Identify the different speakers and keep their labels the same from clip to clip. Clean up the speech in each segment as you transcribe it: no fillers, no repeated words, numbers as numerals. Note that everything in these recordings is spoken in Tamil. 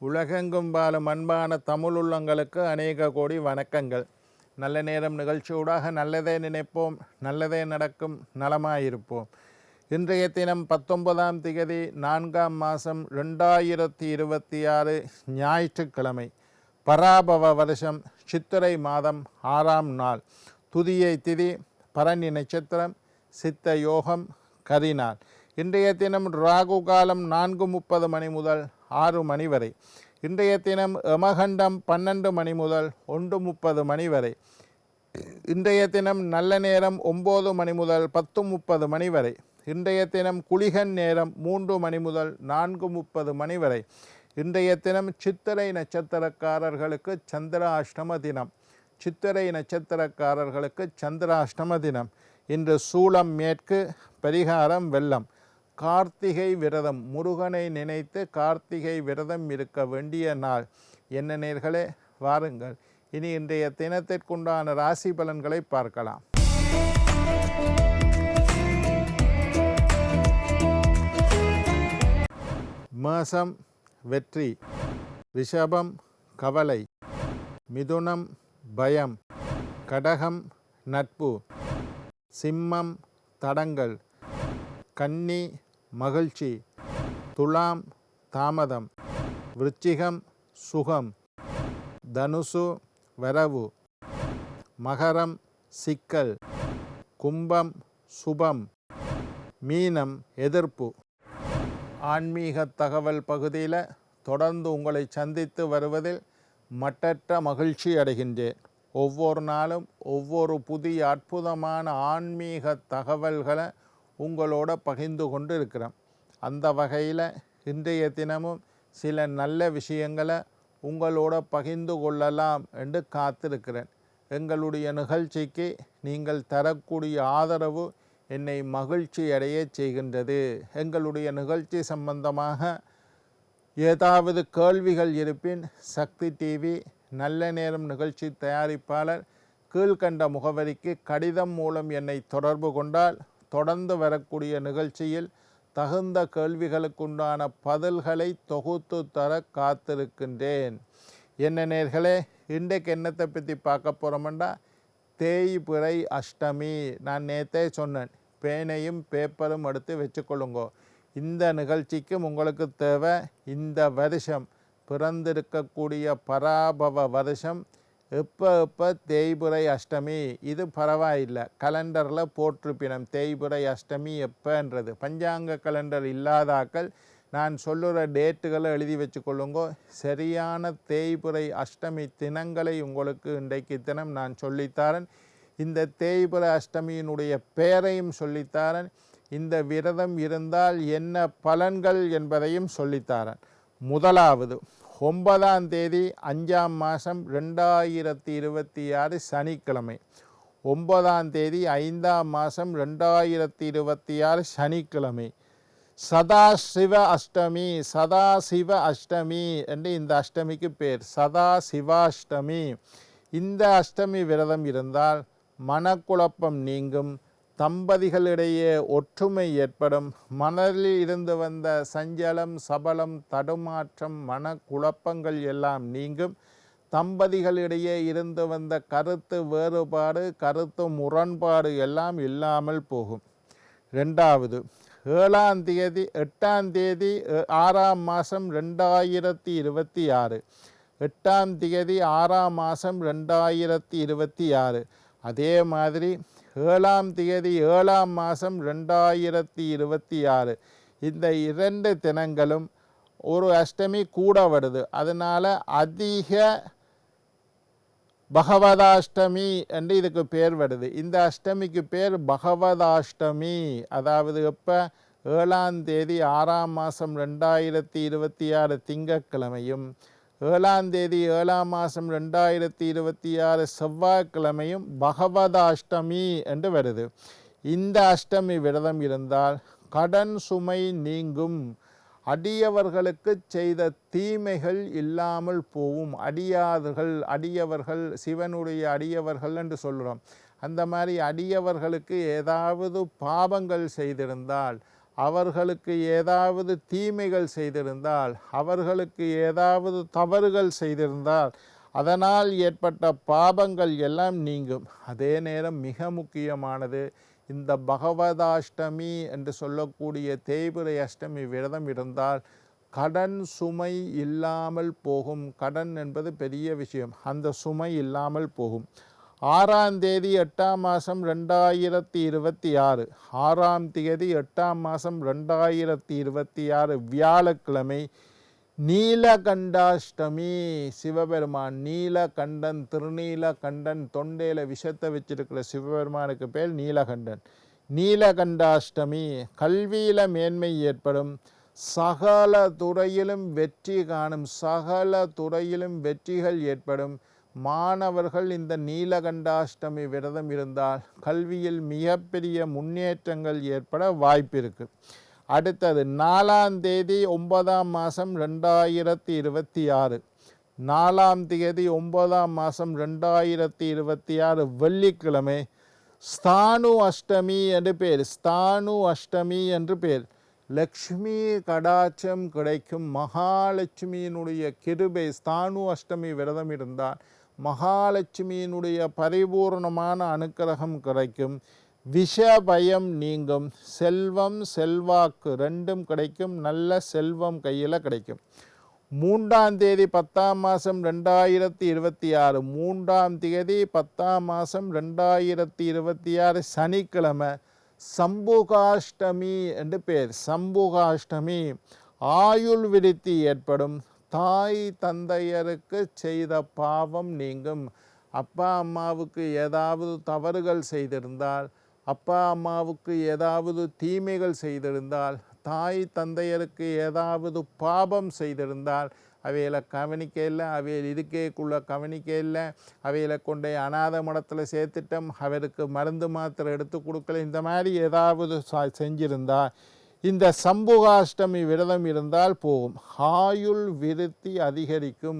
Speaker 1: உலகெங்கும் வாழும் அன்பான தமிழுள்ளங்களுக்கு அநேக கோடி வணக்கங்கள். நல்ல நேரம் நிகழ்ச்சியூடாக நல்லதே நினைப்போம், நல்லதே நடக்கும், நலமாயிருப்போம். இன்றைய தினம் 19ஆம் திகதி 4ஆம் மாதம் 2026 ஞாயிற்றுக்கிழமை, பராபவ வருஷம் சித்திரை மாதம் 6ஆம் நாள், துதியை திதி, பரணி நட்சத்திரம், சித்த யோகம், கரிநாள். இன்றைய தினம் ராகு காலம் 4:30 மணி முதல் 6 மணி வரை. இன்றைய தினம் யமகண்டம் 12 மணி முதல் 1:30 மணி வரை. இன்றைய தினம் நல்ல நேரம் 9 மணி முதல் 10:30 மணி வரை. இன்றைய தினம் குளிகன் நேரம் 3 மணி முதல் 4:30 மணி வரை. இன்றைய தினம் சித்திரை நட்சத்திரக்காரர்களுக்கு சந்திராஷ்டம தினம். சித்திரை நட்சத்திரக்காரர்களுக்கு சந்திராஷ்டம தினம். இன்று சூலம் மேற்கு, பரிகாரம் வெள்ளம். கார்த்திகை விரதம், முருகனை நினைத்து கார்த்திகை விரதம் இருக்க வேண்டிய நாள். என்ன நேர்களே, வாருங்கள் இனி இன்றைய தினத்திற்குண்டான ராசி பலன்களை பார்க்கலாம். மேஷம் வெற்றி, ரிஷபம் கவலை, மிதுனம் பயம், கடகம் நட்பு, சிம்மம் தடங்கள், கன்னி மகிழ்ச்சி, துலாம் தாமதம், விருச்சிகம் சுகம், தனுசு வரவு, மகரம் சிக்கல், கும்பம் சுபம், மீனம் எதிர்ப்பு. ஆன்மீக தகவல் பகுதியில் தொடர்ந்து உங்களை சந்தித்து வருவதில் மட்டற்ற மகிழ்ச்சி அடைகின்றேன். ஒவ்வொரு நாளும் ஒவ்வொரு புதிய அற்புதமான ஆன்மீக தகவல்களை உங்களோட பகிர்ந்து கொண்டு இருக்கிறோம். அந்த வகையில் இன்றைய தினமும் சில நல்ல விஷயங்களை உங்களோட பகிர்ந்து கொள்ளலாம் என்று காத்திருக்கிறேன். எங்களுடைய நிகழ்ச்சிக்கு நீங்கள் தரக்கூடிய ஆதரவு என்னை மகிழ்ச்சி அடைய செய்கின்றது. எங்களுடைய நிகழ்ச்சி சம்பந்தமாக ஏதாவது கேள்விகள் இருப்பின் சக்தி டிவி நல்ல நேரம் நிகழ்ச்சி தயாரிப்பாளர் கீழ்கண்ட முகவரிக்கு கடிதம் மூலம் என்னை தொடர்பு கொண்டால் தொடர்ந்து வரக்கூடிய நிகழ்ச்சியில் தகுந்த கேள்விகளுக்குண்டான பதில்களை தொகுத்து தர காத்திருக்கின்றேன். என்ன நேர்களே, இன்றைக்கு என்னத்தை பற்றி பார்க்க போகிறோம்னா தேய்பிறை அஷ்டமி. நான் நேற்றே சொன்னேன், பேனையும் பேப்பரும் எடுத்து வச்சுக்கொள்ளுங்கோ. இந்த நிகழ்ச்சிக்கும் உங்களுக்கு தேவை இந்த வருஷம் பிறந்திருக்கக்கூடிய பராபவ வருஷம் எப்போ தேய்பிறை அஷ்டமி. இது பரவாயில்லை, கலண்டரில் போட்டிருப்பினம் தேய்பிறை அஷ்டமி எப்போன்றது. பஞ்சாங்க கலண்டர் இல்லாதாக்கள் நான் சொல்லுகிற டேட்டுகளை எழுதி வச்சுக்கொள்ளுங்கோ. சரியான தேய்பிறை அஷ்டமி தினங்களை உங்களுக்கு இன்றைக்கு தினம் நான் சொல்லித்தாரன். இந்த தேய்பிறை அஷ்டமியினுடைய பெயரையும் சொல்லித்தாரன். இந்த விரதம் இருந்தால் என்ன பலன்கள் என்பதையும் சொல்லித்தாரன். முதலாவது 9ஆம் தேதி 5ஆம் மாதம் 2026 சனிக்கிழமை. 9ஆம் தேதி 5ஆம் மாதம் 2026 சனிக்கிழமை. சதாசிவ அஷ்டமி. சதாசிவ அஷ்டமி என்று இந்த அஷ்டமிக்கு பேர், சதாசிவாஷ்டமி. இந்த அஷ்டமி விரதம் இருந்தால் மனக்குழப்பம் நீங்கும், தம்பதிகளிடையே ஒற்றுமை ஏற்படும், மனதில் இருந்து வந்த சஞ்சலம் சபலம் தடுமாற்றம் மனக்குழப்பங்கள் எல்லாம் நீங்கும், தம்பதிகளிடையே இருந்து வந்த கருத்து வேறுபாடு கருத்து முரண்பாடு எல்லாம் இல்லாமல் போகும். ரெண்டாவது 8ஆம் தேதி 6ஆம் மாதம் 2026. 8ஆம் தேதி 6ஆம் மாதம் 2026. அதே மாதிரி 7ஆம் தேதி 7ஆம் மாதம் 2026. இந்த 2 தினங்களும் ஒரு அஷ்டமி கூட வருது. அதனால் அதிக பகவதாஷ்டமி என்று இதுக்கு பேர் வருது. இந்த அஷ்டமிக்கு பேர் பகவதாஷ்டமி. அதாவது எப்போ 7ஆம் தேதி 6ஆம் மாதம் 2026 திங்கட்கிழமையும் 7ஆம் தேதி 7ஆம் மாதம் 2026 செவ்வாய்க்கிழமையும் பகவதாஷ்டமி என்று வருது. இந்த அஷ்டமி விரதம் இருந்தால் கடன் சுமை நீங்கும், அடியவர்களுக்கு செய்த தீமைகள் இல்லாமல் போகும். அடியவர்கள் சிவனுடைய அடியவர்கள் என்று சொல்கிறோம். அந்த மாதிரி அடியவர்களுக்கு ஏதாவது பாவங்கள் செய்திருந்தால் அவர்களுக்கு ஏதாவது தீமைகள் செய்திருந்தால், அவர்களுக்கு ஏதாவது தவறுகள் செய்திருந்தால் அதனால் ஏற்பட்ட பாபங்கள் எல்லாம் நீங்கும். அதே நேரம் மிக முக்கியமானது, இந்த பகவதாஷ்டமி என்று சொல்லக்கூடிய தேய்பிறை அஷ்டமி விரதம் இருந்தால் கடன் சுமை இல்லாமல் போகும். கடன் என்பது பெரிய விஷயம், அந்த சுமை இல்லாமல் போகும். 6ஆம் தேதி 8ஆம் மாதம் 2026, 6ஆம் தேதி 8ஆம் மாதம் 2026 வியாழக்கிழமை நீலகண்டாஷ்டமி. சிவபெருமான் நீலகண்டன், திருநீலகண்டன், தொண்டையில் விஷத்தை வச்சிருக்கிற சிவபெருமானுக்கு பேர் நீலகண்டன். நீலகண்டாஷ்டமி. கல்வியில் மேன்மை ஏற்படும், சகல துறையிலும் வெற்றி காணும், சகல துறையிலும் வெற்றிகள் ஏற்படும். மாணவர்கள் இந்த நீலகண்டாஷ்டமி விரதம் இருந்தால் கல்வியில் மிகப்பெரிய முன்னேற்றங்கள் ஏற்பட வாய்ப்பு இருக்குது. அடுத்தது 4ஆம் தேதி 9ஆம் மாதம் 2026, 4ஆம் தேதி 9ஆம் மாதம் 2026 வெள்ளிக்கிழமை ஸ்தானு அஷ்டமி என்று பேர். ஸ்தானு அஷ்டமி என்று பேர். லக்ஷ்மி கடாட்சம் கிடைக்கும், மகாலட்சுமியினுடைய கிருபை. ஸ்தானு அஷ்டமி விரதம் இருந்தால் மகாலட்சுமியினுடைய பரிபூர்ணமான அனுக்கிரகம் கிடைக்கும். விஷ பயம் நீங்கும், செல்வம் செல்வாக்கு ரெண்டும் கிடைக்கும், நல்ல செல்வம் கையில் கிடைக்கும். 3ஆம் தேதி 10ஆம் மாதம் 2026, 3ஆம் தேதி 10ஆம் மாதம் 2026 சனிக்கிழமை சம்புகாஷ்டமி என்று பேர். சம்புகாஷ்டமி. ஆயுள் விருத்தி ஏற்படும், தாய் தந்தையருக்கு செய்த பாவம் நீங்கும். அப்பா அம்மாவுக்கு ஏதாவது தவறுகள் செய்திருந்தால், அப்பா அம்மாவுக்கு ஏதாவது தீமைகள் செய்திருந்தால், தாய் தந்தையருக்கு ஏதாவது பாபம் செய்திருந்தால் அவைகளை கவனிக்க இல்லை, அவையில் இருக்கைக்குள்ளே கவனிக்க இல்லை, அவைகளை கொண்டே அநாத மடத்தில் சேர்த்துட்டோம், அவருக்கு மருந்து மாத்திரை எடுத்து கொடுக்கல, இந்த மாதிரி ஏதாவது செஞ்சிருந்தால் இந்த சம்புகாஷ்டமி விரதம் இருந்தால் போகும். ஆயுள் விருத்தி அதிகரிக்கும்,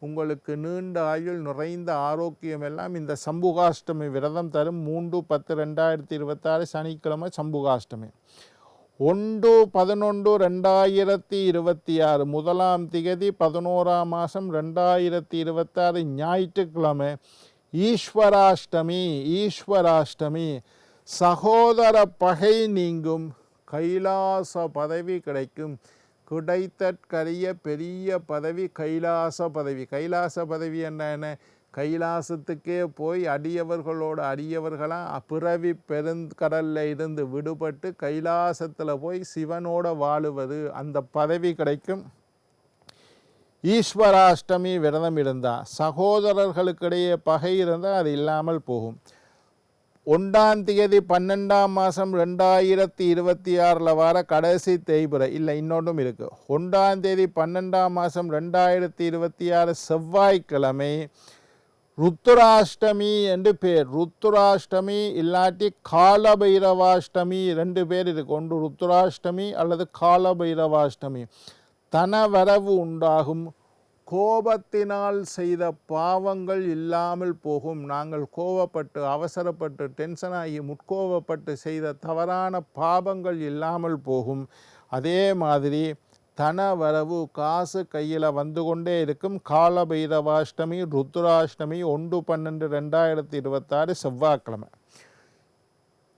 Speaker 1: உங்களுக்கு நீண்ட ஆயுள், நிறைந்த ஆரோக்கியம் எல்லாம் இந்த சம்புகாஷ்டமி விரதம் தரும். 3/10/2026 சனிக்கிழமை சம்புகாஷ்டமி. 1/11/2026 முதலாம் திகதி 11ஆம் மாதம் 2026 ஞாயிற்றுக்கிழமை ஈஸ்வராஷ்டமி. ஈஸ்வராஷ்டமி. சகோதர பகை நீங்கும், கைலாச பதவி கிடைக்கும். கிடைத்தற்கரிய பெரிய பதவி கைலாச பதவி. கைலாச பதவி என்ன? கைலாசத்துக்கே போய் அடியவர்களோட அடியவர்களாக பிறவி பெருங்கடலில் இருந்து விடுபட்டு கைலாசத்தில் போய் சிவனோட வாழுவது, அந்த பதவி கிடைக்கும். ஈஸ்வராஷ்டமி விரதம் இருந்தால், சகோதரர்களுக்கிடையே பகை இருந்தால் அது இல்லாமல் போகும். 1ஆம் தேதி 12ஆம் மாதம் 2026 வர கடைசி தேய்பிறை இல்லை, இன்னொன்றும் இருக்குது. 1ஆம் தேதி 12ஆம் மாதம் 2026 செவ்வாய்க்கிழமை ருத்ராஷ்டமி என்று பேர். ருத்ராஷ்டமி இல்லாட்டி காலபைரவாஷ்டமி, 2 பேர் இருக்கு. ஒன்று ருத்ராஷ்டமி அல்லது காலபைரவாஷ்டமி. தனவரவு உண்டாகும், கோபத்தினால் செய்த பாவங்கள் இல்லாமல் போகும். நாங்கள் கோபப்பட்டு அவசரப்பட்டு டென்ஷனாகி முட்கோபப்பட்டு செய்த தவறான பாவங்கள் இல்லாமல் போகும். அதே மாதிரி தனவரவு, காசு கையில் வந்து கொண்டே இருக்கும். காலபைரவாஷ்டமி ருத்ராஷ்டமி 1/12/2026 செவ்வாய்க்கிழமை.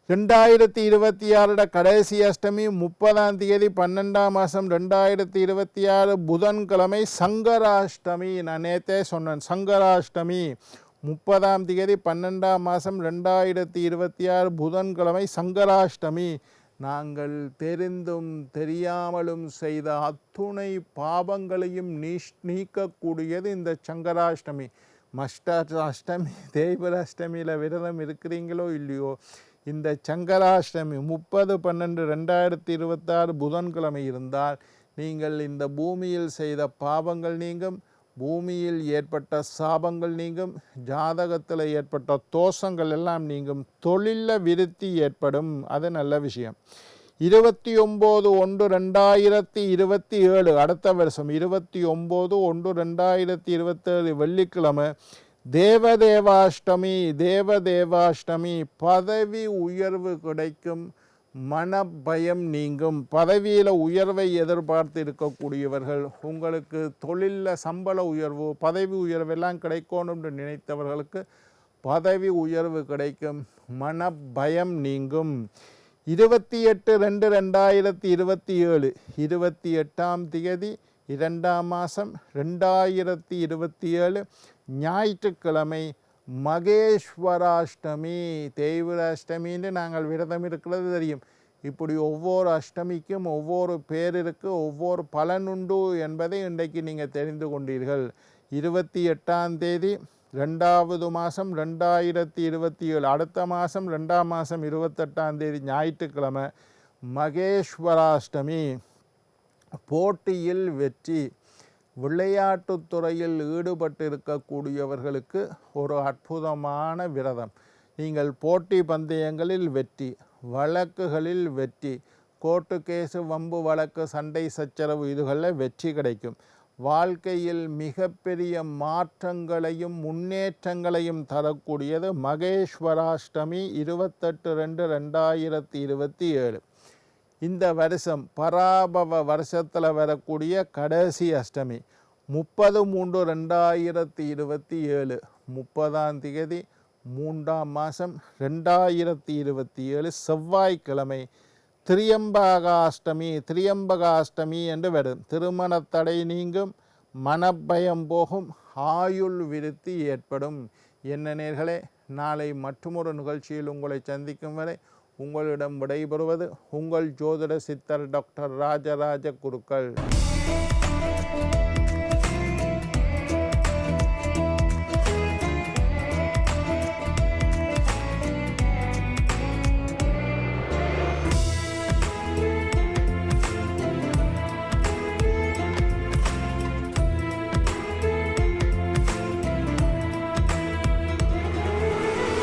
Speaker 1: 2026 கடைசி அஷ்டமி 30ஆம் தேதி 12ஆம் மாதம் 2026 புதன்கிழமை சங்கராஷ்டமி. நான் நேற்றே சொன்னேன், சங்கராஷ்டமி 30ஆம் தேதி 12ஆம் மாதம் 2026 புதன்கிழமை சங்கராஷ்டமி. நாங்கள் தெரிந்தும் தெரியாமலும் செய்த அத்துணை பாவங்களையும் நீக்கக்கூடியது இந்த சங்கராஷ்டமி. அஷ்டமி தேய்பிறை அஷ்டமியில் விரதம் இருக்கிறீங்களோ இல்லையோ, இந்த சங்கராஷ்டமி 30/12/2026 புதன்கிழமை இருந்தால் நீங்கள் இந்த பூமியில் செய்த பாவங்கள் நீங்கும், பூமியில் ஏற்பட்ட சாபங்கள் நீங்கும், ஜாதகத்தில் ஏற்பட்ட தோஷங்கள் எல்லாம் நீங்கும், தொழிலில் விருத்தி ஏற்படும். அது நல்ல விஷயம். 29/1/2027 அடுத்த வருஷம் 29/1/2027 வெள்ளிக்கிழமை தேவதேவாஷ்டமி. தேவதேவாஷ்டமி. பதவி உயர்வு கிடைக்கும், மனபயம் நீங்கும். பதவியில் உயர்வை எதிர்பார்த்து இருக்கக்கூடியவர்கள், உங்களுக்கு தொழிலில் சம்பள உயர்வு பதவி உயர்வெல்லாம் கிடைக்கணும்னு நினைத்தவர்களுக்கு பதவி உயர்வு கிடைக்கும். மனபயம் நீங்கும். 28/2/2027 28ஆம் தேதி 2ஆம் மாதம் 2027 ஞாயிற்றுக்கிழமை மகேஸ்வராஷ்டமி. தேய்பிறை அஷ்டமின்னு நாங்கள் விரதம் இருக்கிறது தெரியும். இப்படி ஒவ்வொரு அஷ்டமிக்கும் ஒவ்வொரு பேர் இருக்கு, ஒவ்வொரு பலனுண்டு என்பதை இன்றைக்கு நீங்கள் தெரிந்து கொண்டீர்கள். 28ஆம் தேதி 2வது மாதம் 2027 அடுத்த மாதம் 2ஆம் மாதம் 28ஆம் தேதி ஞாயிற்றுக்கிழமை மகேஸ்வராஷ்டமி. போட்டியில் வெற்றி. விளையாட்டுத்துறையில் ஈடுபட்டு இருக்கக்கூடியவர்களுக்கு ஒரு அற்புதமான விரதம். நீங்கள் போட்டி பந்தயங்களில் வெற்றி, வழக்குகளில் வெற்றி, கோர்ட்டு கேஸு வம்பு வழக்கு சண்டை சச்சரவு இதுகளில் வெற்றி கிடைக்கும். வாழ்க்கையில் மிகப்பெரிய மாற்றங்களையும் முன்னேற்றங்களையும் தரக்கூடியது மகேஸ்வராஷ்டமி 28/2/2027. இந்த வருஷம் பராபவ வருஷத்தில் வரக்கூடிய கடைசி அஷ்டமி 30/3/2027 30ஆம் தேதி 3ஆம் மாதம் 2027 செவ்வாய்க்கிழமை திரியம்பகாஷ்டமி என்று வரும். திருமண தடை நீங்கும், மனப்பயம் போகும், ஆயுள் விருத்தி ஏற்படும். என்ன நேயர்களே, நாளை மற்றொரு நிகழ்ச்சியில் உங்களை சந்திக்கும் வரை உங்களிடம் விடைபெறுவது உங்கள் ஜோதிட சித்தர் டாக்டர் ராஜராஜ குருக்கள்.